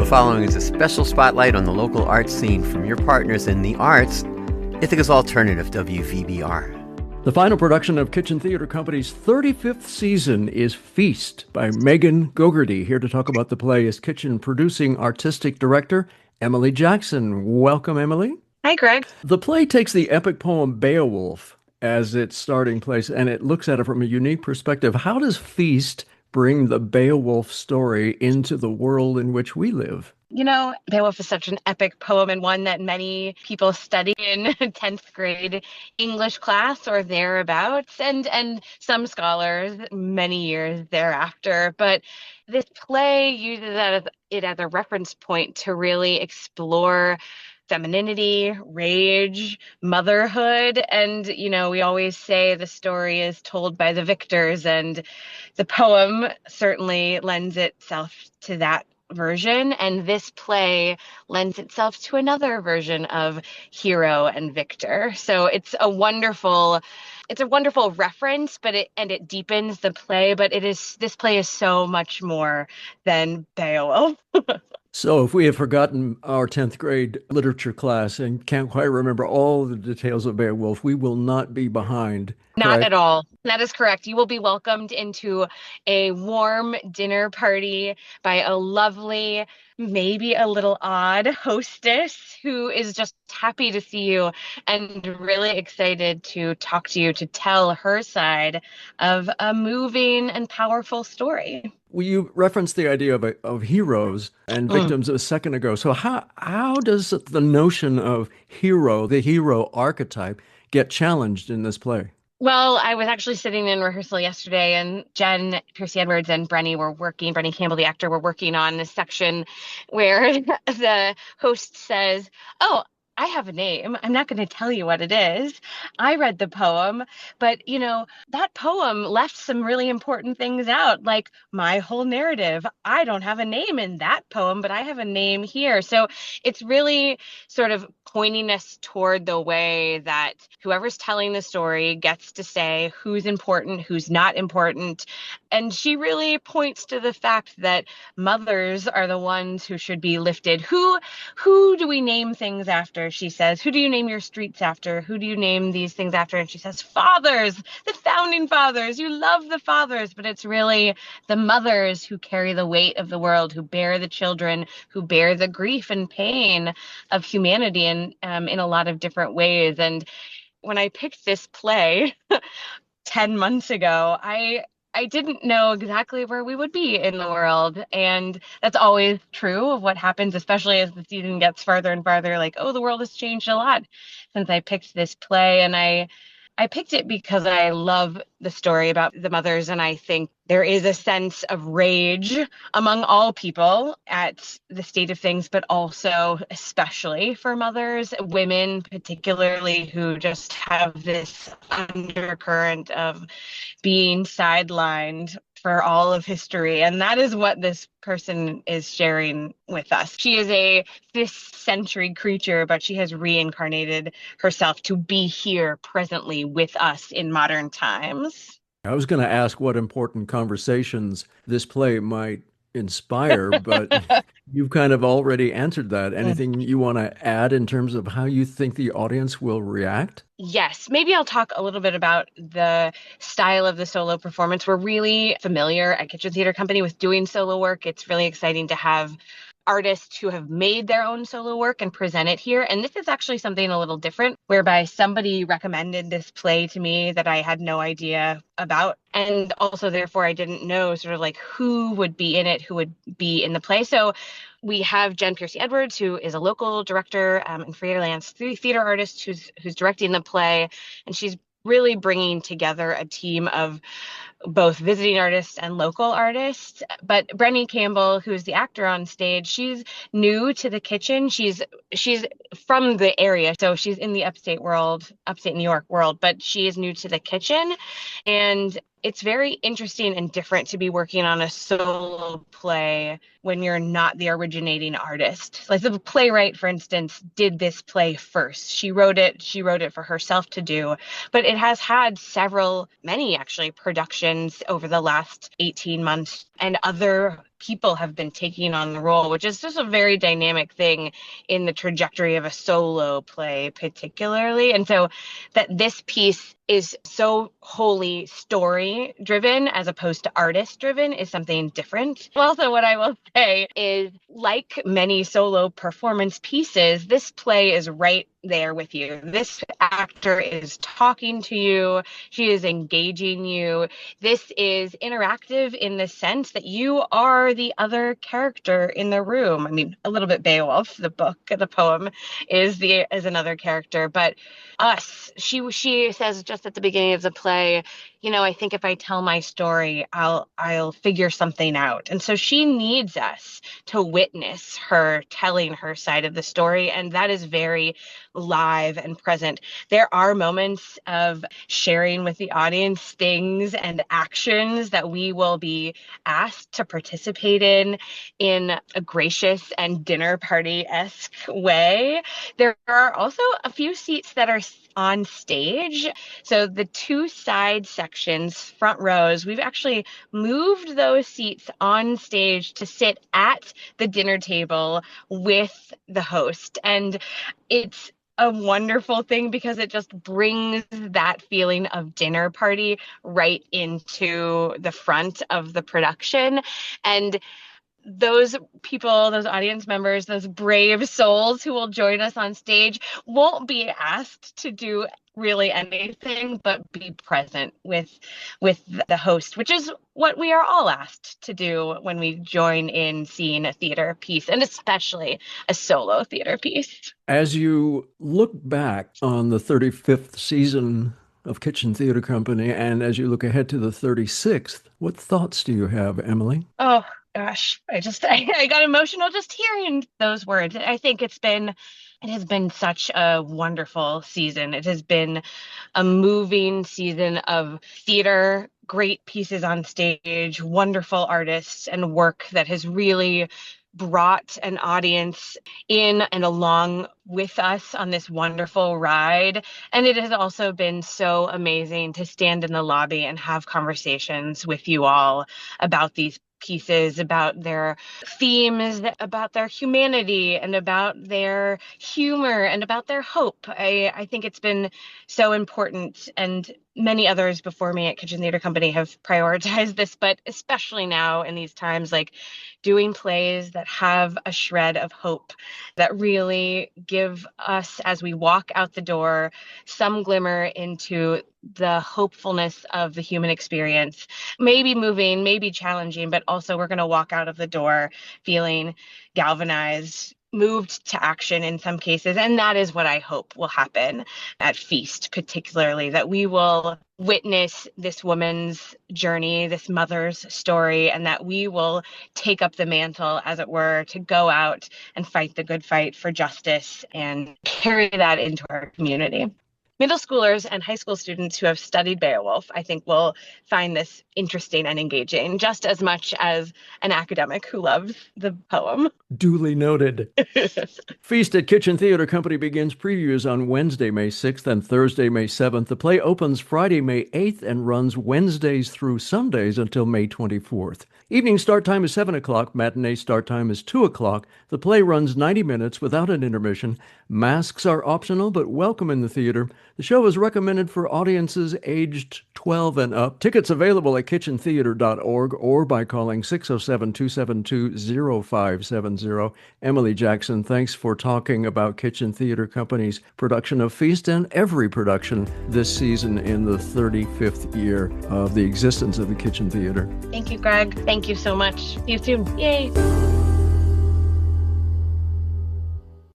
following is a special spotlight on the local arts scene from your partners in the arts, Ithaca's Alternative, WVBR. The final production of Kitchen Theater Company's 35th season is Feast by Megan Gogerty. Here to talk about the play is Kitchen Producing Artistic Director Emily Jackson. Welcome, Emily. Hi, Greg. The play takes the epic poem Beowulf as its starting place, and it looks at it from a unique perspective. How does Feast bring the Beowulf story into the world in which we live? You know, Beowulf is such an epic poem and one that many people study in 10th grade English class or thereabouts, and some scholars many years thereafter. But this play uses it as a reference point to really explore femininity, rage, motherhood. And, you know, we always say the story is told by the victors, and the poem certainly lends itself to that version. And this play lends itself to another version of hero and victor. So it's a wonderful reference, but it deepens the play, but this play is so much more than Beowulf. So if we have forgotten our 10th grade literature class and can't quite remember all the details of Beowulf, we will not be behind. Not at all. That is correct. You will be welcomed into a warm dinner party by a lovely, maybe a little odd hostess who is just happy to see you and really excited to talk to you, to tell her side of a moving and powerful story. Well, you referenced the idea of heroes and victims a second ago. So how does the notion of the hero archetype, get challenged in this play? Well, I was actually sitting in rehearsal yesterday, and Jen Piercy-Edwards and Brenny Campbell, the actor, were working on this section where the host says, "Oh, I have a name. I'm not going to tell you what it is. I read the poem, but, you know, that poem left some really important things out, like my whole narrative. I don't have a name in that poem, but I have a name here." So it's really sort of pointing us toward the way that whoever's telling the story gets to say who's important, who's not important. And she really points to the fact that mothers are the ones who should be lifted. Who do we name things after? She says, "Who do you name your streets after? Who do you name these things after?" And she says, "Fathers, the founding fathers. You love the fathers." But it's really the mothers who carry the weight of the world, who bear the children, who bear the grief and pain of humanity in a lot of different ways. And when I picked this play 10 months ago, I didn't know exactly where we would be in the world. And that's always true of what happens, especially as the season gets farther and farther, like, oh, the world has changed a lot since I picked this play. And I picked it because I love the story about the mothers, and I think there is a sense of rage among all people at the state of things, but also especially for mothers, women particularly, who just have this undercurrent of being sidelined for all of history. And that is what this person is sharing with us. She is a 5th century creature, but she has reincarnated herself to be here presently with us in modern times. I was going to ask what important conversations this play might inspire, but you've kind of already answered that. Anything you want to add in terms of how you think the audience will react? Yes, maybe I'll talk a little bit about the style of the solo performance. We're really familiar at Kitchen Theater Company with doing solo work. It's really exciting to have artists who have made their own solo work and present it here. And this is actually something a little different, whereby somebody recommended this play to me that I had no idea about. And also, therefore, I didn't know sort of like who would be in it, who would be in the play. So we have Jen Piercy-Edwards, who is a local director and freelance theater artist who's directing the play. And she's really bringing together a team of both visiting artists and local artists. But Brenny Campbell, who's the actor on stage, she's new to the kitchen. She's from the area, so she's in the upstate New York world, but she is new to the kitchen. And it's very interesting and different to be working on a solo play when you're not the originating artist. Like the playwright, for instance, did this play first. She wrote it for herself to do, but it has had many actually, productions over the last 18 months, and other people have been taking on the role, which is just a very dynamic thing in the trajectory of a solo play particularly. And so that this piece is so wholly story driven as opposed to artist driven is something different. Also, what I will say is, like many solo performance pieces, this play is right there with you. This actor is talking to you. She is engaging you. This is interactive in the sense that you are the other character in the room. I mean, a little bit Beowulf, the book, the poem is another character, but us, she says just at the beginning of the play, I think if I tell my story, I'll figure something out. And so she needs us to witness her telling her side of the story. And that is very live and present. There are moments of sharing with the audience things and actions that we will be asked to participate in a gracious and dinner party-esque way. There are also a few seats that are on stage. So the two side sections, front rows, we've actually moved those seats on stage to sit at the dinner table with the host. And it's a wonderful thing because it just brings that feeling of dinner party right into the front of the production. And those people, those audience members, those brave souls who will join us on stage won't be asked to do really anything but be present with the host, which is what we are all asked to do when we join in seeing a theater piece, and especially a solo theater piece. As you look back on the 35th season of Kitchen Theater Company, and as you look ahead to the 36th, what thoughts do you have, Emily? Oh, gosh, I got emotional just hearing those words. I think it has been such a wonderful season. It has been a moving season of theater, great pieces on stage, wonderful artists, and work that has really brought an audience in and along with us on this wonderful ride. And it has also been so amazing to stand in the lobby and have conversations with you all about these pieces, about their themes, about their humanity, and about their humor, and about their hope. I think it's been so important, and many others before me at Kitchen Theater Company have prioritized this, but especially now in these times, like doing plays that have a shred of hope, that really give us, as we walk out the door, some glimmer into the hopefulness of the human experience. Maybe moving, maybe challenging, but also we're going to walk out of the door feeling galvanized, moved to action in some cases. And that is what I hope will happen at Feast, particularly, that we will witness this woman's journey, this mother's story, and that we will take up the mantle, as it were, to go out and fight the good fight for justice and carry that into our community. Middle schoolers and high school students who have studied Beowulf, I think, will find this interesting and engaging, just as much as an academic who loves the poem. Duly noted. Feast at Kitchen Theater Company begins previews on Wednesday, May 6th and Thursday, May 7th. The play opens Friday, May 8th and runs Wednesdays through Sundays until May 24th. Evening start time is 7 o'clock. Matinee start time is 2 o'clock. The play runs 90 minutes without an intermission. Masks are optional but welcome in the theater. The show is recommended for audiences aged 12 and up. Tickets available at kitchentheater.org or by calling 607-272-0570. Emily Jackson, thanks for talking about Kitchen Theater Company's production of Feast and every production this season in the 35th year of the existence of the Kitchen Theater. Thank you, Greg. Thank you so much. See you soon. Yay.